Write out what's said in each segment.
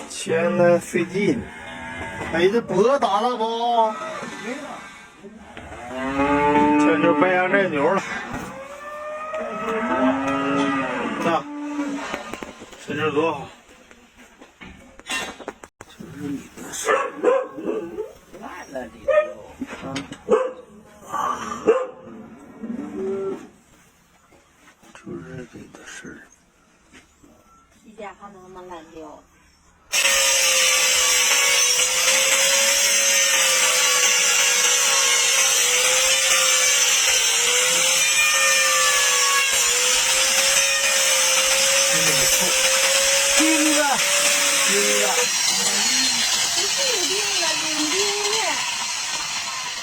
钱呢费劲。哎，这脖打了不？这就白羊这牛了。那，这是多好。这是你的事。烂了你就是你的事。皮夹还能那么烂掉？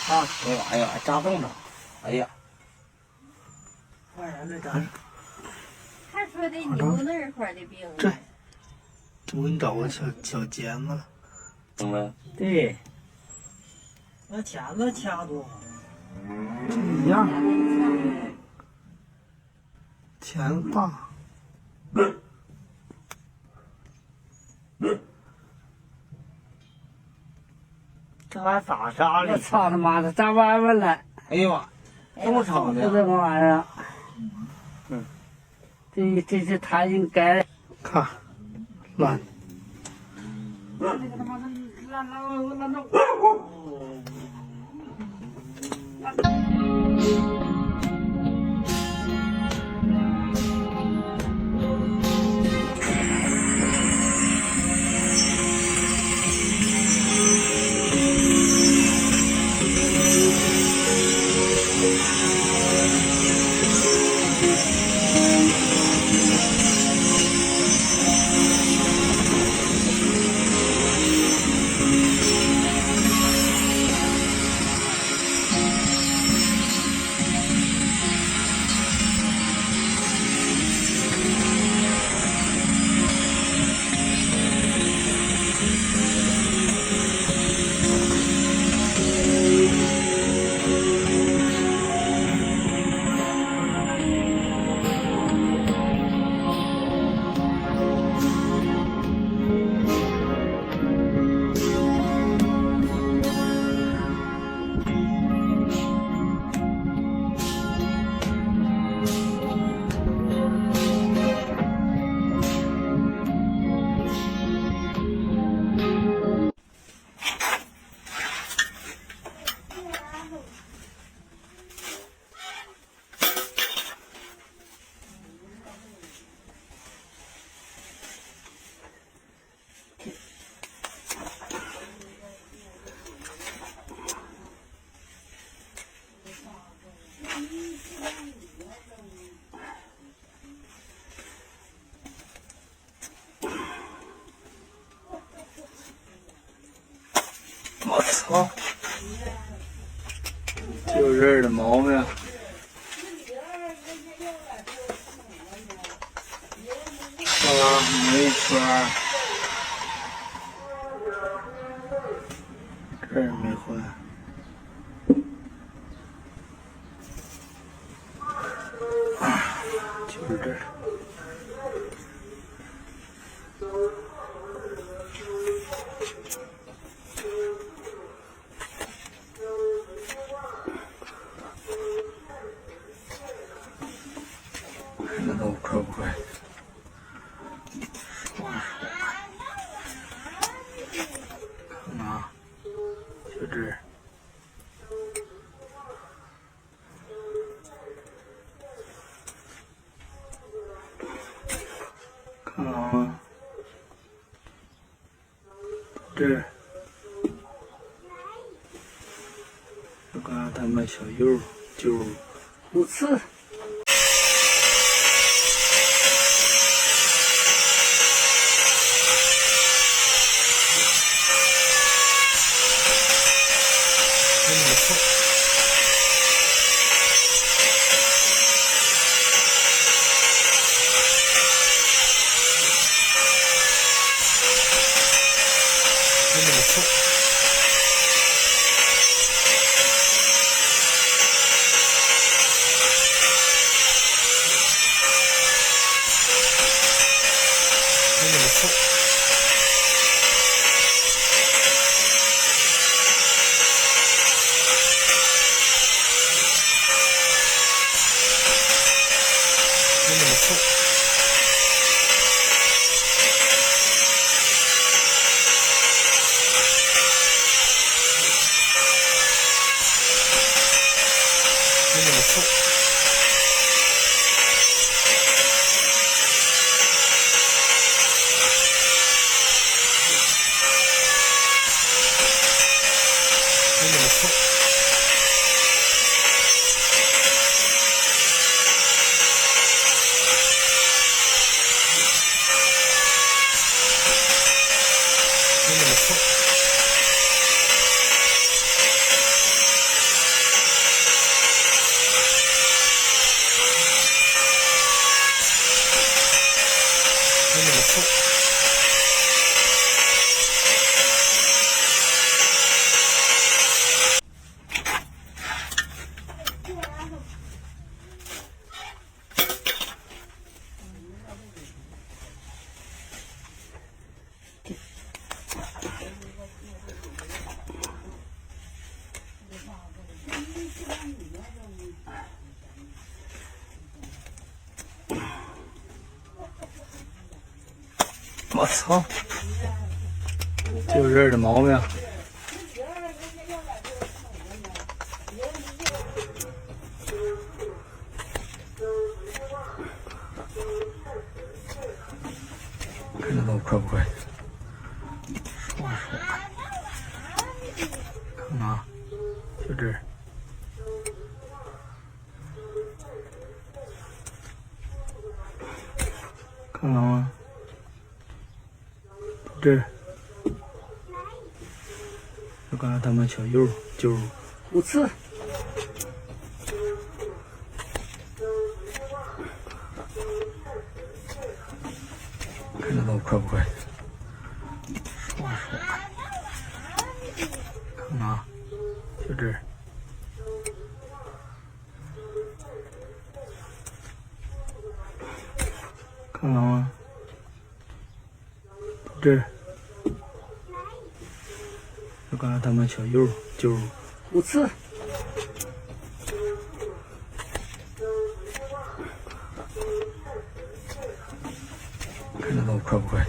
啊！哎呀，扎洞了！哎呀，还说得牛那块的病这，我给你找个小剪子。怎么？对，那钳子掐多好，一样，钳子大。这玩意咋扎的？我操他妈的，扎歪歪了！哎呦妈，这么长的就这个玩意儿。这他应该看，烂。这个他妈的烂到。我操！就这儿的毛病。抹一圈，这儿没换。就是这儿。那都快不快？看啊，就这儿。看啊，这儿。我看他们小右就五次。我操，就这儿的毛病。看得到快不快？说啊说，看啊，就这儿。看到吗？这儿，就刚才他们小右就五次。看得到快不快？说啊说，看啊，就这儿。看到吗？这儿，就刚才他们小右就五次。看得到快不快？